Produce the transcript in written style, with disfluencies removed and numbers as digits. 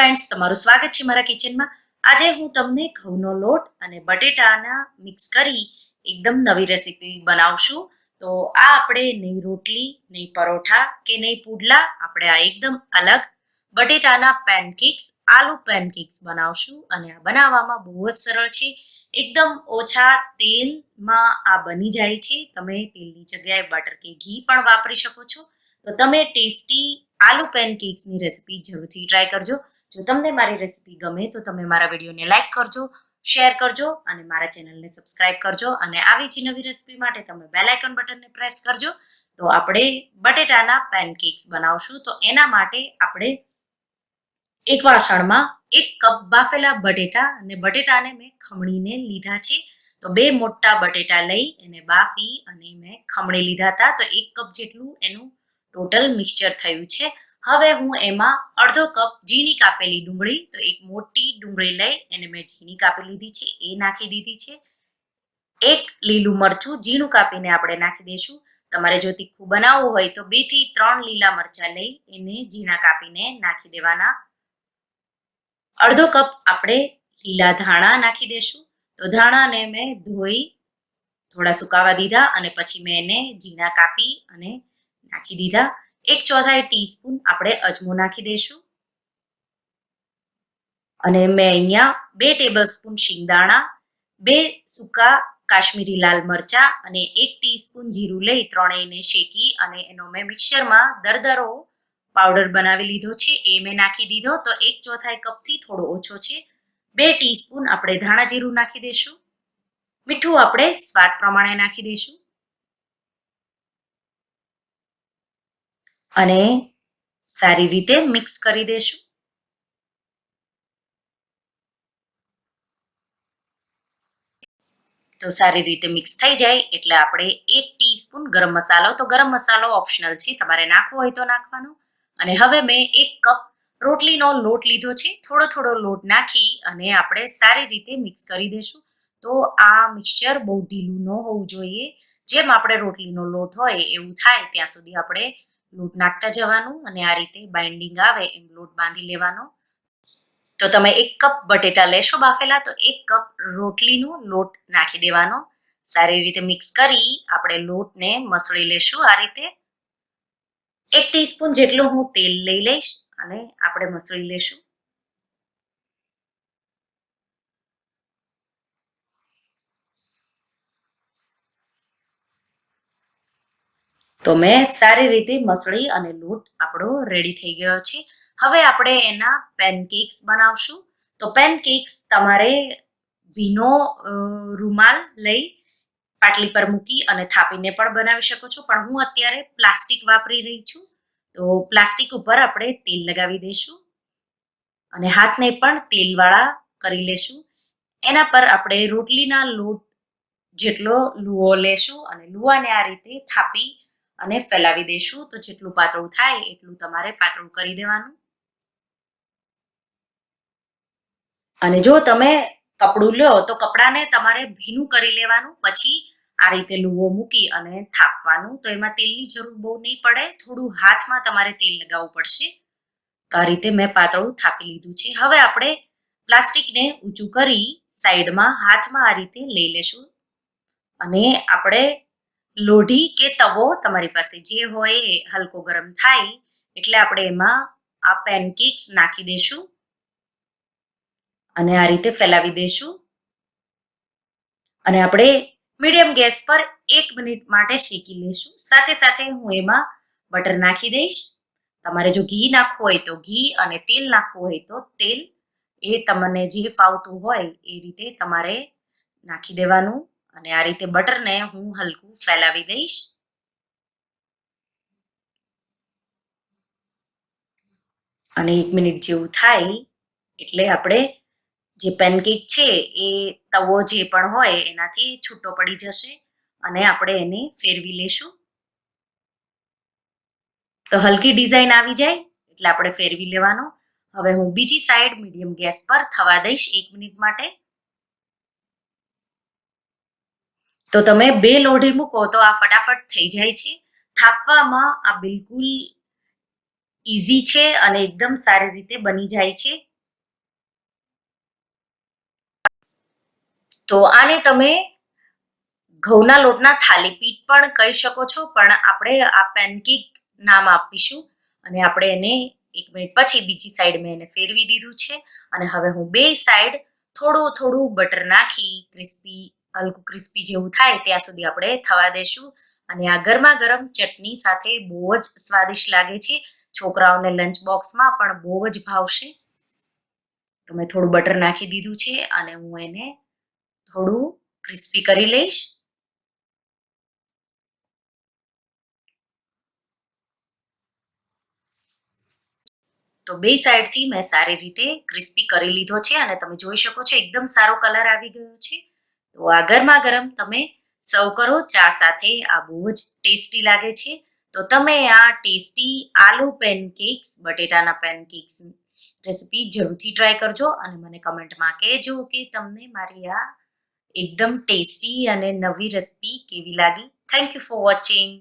Friends, તમારું સ્વાગત છે મારા કિચનમાં. આજે હું તમને ઘઉંનો લોટ અને બટેટાના મિક્સ કરી એકદમ નવી રેસીપી બનાવશું. તો આ આપણે નહીં રોટલી, નહીં પરોઠા કે નહીં પુડલા, આપણે આ એકદમ અલગ બટેટાના પેનકેક્સ, આલુ પેનકેક્સ બનાવશું. અને આ બનાવવામાં બહુ જ સરળ છે. એકદમ ઓછા તેલમાં આ બની જાય છે. તમે તેલની જગ્યાએ બટર કે ઘી પણ વાપરી શકો છો. તો તમે ટેસ્ટી આલુ પેનકેક્સની રેસીપી જરૂરથી ટ્રાય કરજો. જો તમને મારી રેસીપી ગમે તો તમે મારા વિડીયોને લાઈક કરજો, શેર કરજો અને મારા ચેનલને સબસ્ક્રાઇબ કરજો. અને આવી જ નવી રેસીપી માટે તમે બેલ આઇકન બટનને પ્રેસ કરજો. તો આપણે બટેટાના પેનકેક્સ બનાવશું. તો એના માટે આપણે એક વાસણમાં 1 કપ બાફેલા બટેટા, અને બટેટાને મેં ખમણીને લીધા છે. તો 2 મોટા બટેટા લઈ એને બાફી અને મેં ખમણી લીધા હતા. તો 1 કપ જેટલું એનું ટોટલ મિક્સચર થયું છે. હવે હું એમાં અડધો કપ ઝીણી કાપેલી ડુંગળી, તો એક મોટી ડુંગળી લઈ એને મેં ઝીણી કાપી લીધી છે, એ નાખી દીધી છે. 1 લીલું મરચું ઝીણું કાપીને આપણે નાખી દઈશું. તમારે જો તીખું બનાવવું હોય તો 2 થી 3 લીલા મરચાં લઈ એને ઝીણા કાપીને નાખી દેવાના. અડધો કપ આપણે લીલા ધાણા નાખી દઈશું. તો ધાણાને મેં ધોઈ થોડા સુકાવા દીધા અને પછી મેં એને ઝીણા કાપી અને નાખી દીધા. 1/4 ટીસ્પૂન આપણે અજમો નાખી દઈશું. અને મેં અહીંયા 2 ટેબલસ્પૂન શિંગદાણા, 2 સૂકા કાશ્મીરી લાલ મરચા અને 1 ટીસ્પૂન જીરું લઈ ત્રણેયને શેકી અને એનો મેં મિક્સરમાં દરદરો પાવડર બનાવી લીધો છે, એ મેં નાખી દીધો. તો 1/4 કપથી થોડો ઓછો છે. 2 ટીસ્પૂન આપણે ધાણા જીરું નાખી દઈશું. મીઠું આપણે સ્વાદ પ્રમાણે નાખી દઈશું. અને સારી રીતે મિક્સ કરી દઈશું. તો સારી રીતે મિક્સ થઈ જાય એટલે આપણે 1 ટીસ્પૂન ગરમ મસાલો, તો ગરમ મસાલો ઓપ્શનલ છે, તમારે નાખવો હોય તો નાખવાનો. અને હવે મેં 1 કપ રોટલીનો લોટ લીધો છે. થોડો થોડો લોટ નાખી અને આપણે સારી રીતે મિક્સ કરી દઈશું. તો આ મિક્સચર બહુ ઢીલું ન હોવું જોઈએ. જેમ આપણે રોટલીનો લોટ હોય એવું થાય ત્યાં સુધી આપણે લોટ નાખતા જવાનું અને આ રીતે બાઇન્ડિંગ આવે એમ લોટ બાંધી લેવાનો. તો તમે 1 કપ બટેટા લેશો બાફેલા, તો 1 કપ રોટલીનો લોટ નાખી દેવાનો. સારી રીતે મિક્સ કરી આપણે લોટને મસળી લેશું. આ રીતે 1 ટીસ્પૂન જેટલું હું તેલ લઈ લઈશ અને આપણે મસળી લેશું. તો મેં સારી રીતે મસળી અને લોટ આપણો રેડી થઈ ગયો છે. હવે આપણે એના પેનકેક્સ બનાવશું. તો પેનકેક્સ તમારે ભીનો રૂમાલ લઈ પાટલી પર મૂકી અને થાપીને પણ બનાવી શકો છો, પણ હું અત્યારે પ્લાસ્ટિક વાપરી રહી છું. તો પ્લાસ્ટિક ઉપર આપણે તેલ લગાવી દઈશું અને હાથને પણ તેલવાળા કરી લેશું. એના પર આપણે રોટલીના લોટ જેટલો લુવો લેશું અને લુવાને આ રીતે થાપી અને ફેલાવી દઈશું. તો જેટલું પાતળું થાય એટલું તમારે પાતળું કરી દેવાનું. અને જો તમે કપડું લો તો કપડાને તમારે ભીનું કરી લેવાનું, પછી આ રીતે લુવો મૂકી અને થાપવાનું. તો એમાં તેલની જરૂર બહુ નહીં પડે, થોડું હાથમાં તમારે તેલ લગાવવું પડશે. તો આ રીતે મેં પાતળું થાપી લીધું છે. હવે આપણે પ્લાસ્ટિકને ઊંચું કરી સાઈડમાં હાથમાં આ રીતે લઈ લેશું અને આપણે લોઢી કે તવો તમારી પાસે જે હોય એ હલકો ગરમ થાય એટલે આપણે એમાં આ પેનકેક્સ નાખી દઈશું અને આ રીતે ફેલાવી દઈશું. અને આપણે મીડિયમ ગેસ પર 1 મિનિટ માટે શેકી લઈશું. સાથે સાથે હું એમાં બટર નાખી દઈશ. તમારે જો ઘી નાખવું હોય તો ઘી અને તેલ નાખવું હોય તો તેલ, એ તમને જે ફાવતું હોય એ રીતે તમારે નાખી દેવાનું. અને આ રીતે બટરને હું હલકું ફેલાવી દઈશ. અને 1 મિનિટ જેવું થાય એટલે આપણે જે પેનકેક છે એ તવો જે પણ હોય એનાથી છૂટો પડી જશે અને આપણે એને ફેરવી લેશું. તો હલકી ડિઝાઇન આવી જાય એટલે આપણે ફેરવી લેવાનો. હવે હું બીજી સાઈડ મીડિયમ ગેસ પર થવા દઈશ 1 મિનિટ માટે. તો તમે 2 લોઢી મૂકો તો આ ફટાફટ થઈ જાય છે. થાપવામાં આ બિલકુલ ઈઝી છે અને એકદમ સારી રીતે બની જાય છે. તો આને તમે ઘઉંના લોટના થાલીપીઠ પણ કહી શકો છો, પણ આપણે આ પેનકેક નામ આપીશું. અને આપણે એને 1 મિનિટ પછી બીજી સાઈડ મેં એને ફેરવી દીધું છે. અને હવે હું બે સાઈડ થોડું થોડું બટર નાખી હલકું ક્રિસ્પી જેવું થાય ત્યાં સુધી આપણે થવા દેશું. અને આ ગરમા ગરમ ચટણી સાથે બહુ જ સ્વાદિષ્ટ લાગે છે. છોકરાઓને લંચ બોક્સમાં પણ બહુ જ ભાવશે. તો મેં થોડું બટર નાખી દીધું છે અને હું એને થોડું ક્રિસ્પી કરી લઈશ. તો બે સાઈડથી મેં સારી રીતે ક્રિસ્પી કરી લીધો છે અને તમે જોઈ શકો છો એકદમ સારો કલર આવી ગયો છે. તો આ ગરમા ગરમ તમે સર્વ કરો ચા સાથે. આ બહુ જ ટેસ્ટી લાગે છે. તો તમે આ ટેસ્ટી આલુ પેનકેક્સ, બટેટાના પેનકેક્સ રેસીપી જરૂરથી ટ્રાય કરજો અને મને કમેન્ટમાં કહેજો કે તમને મારી આ એકદમ ટેસ્ટી અને નવી રેસીપી કેવી લાગી. Thank you for watching.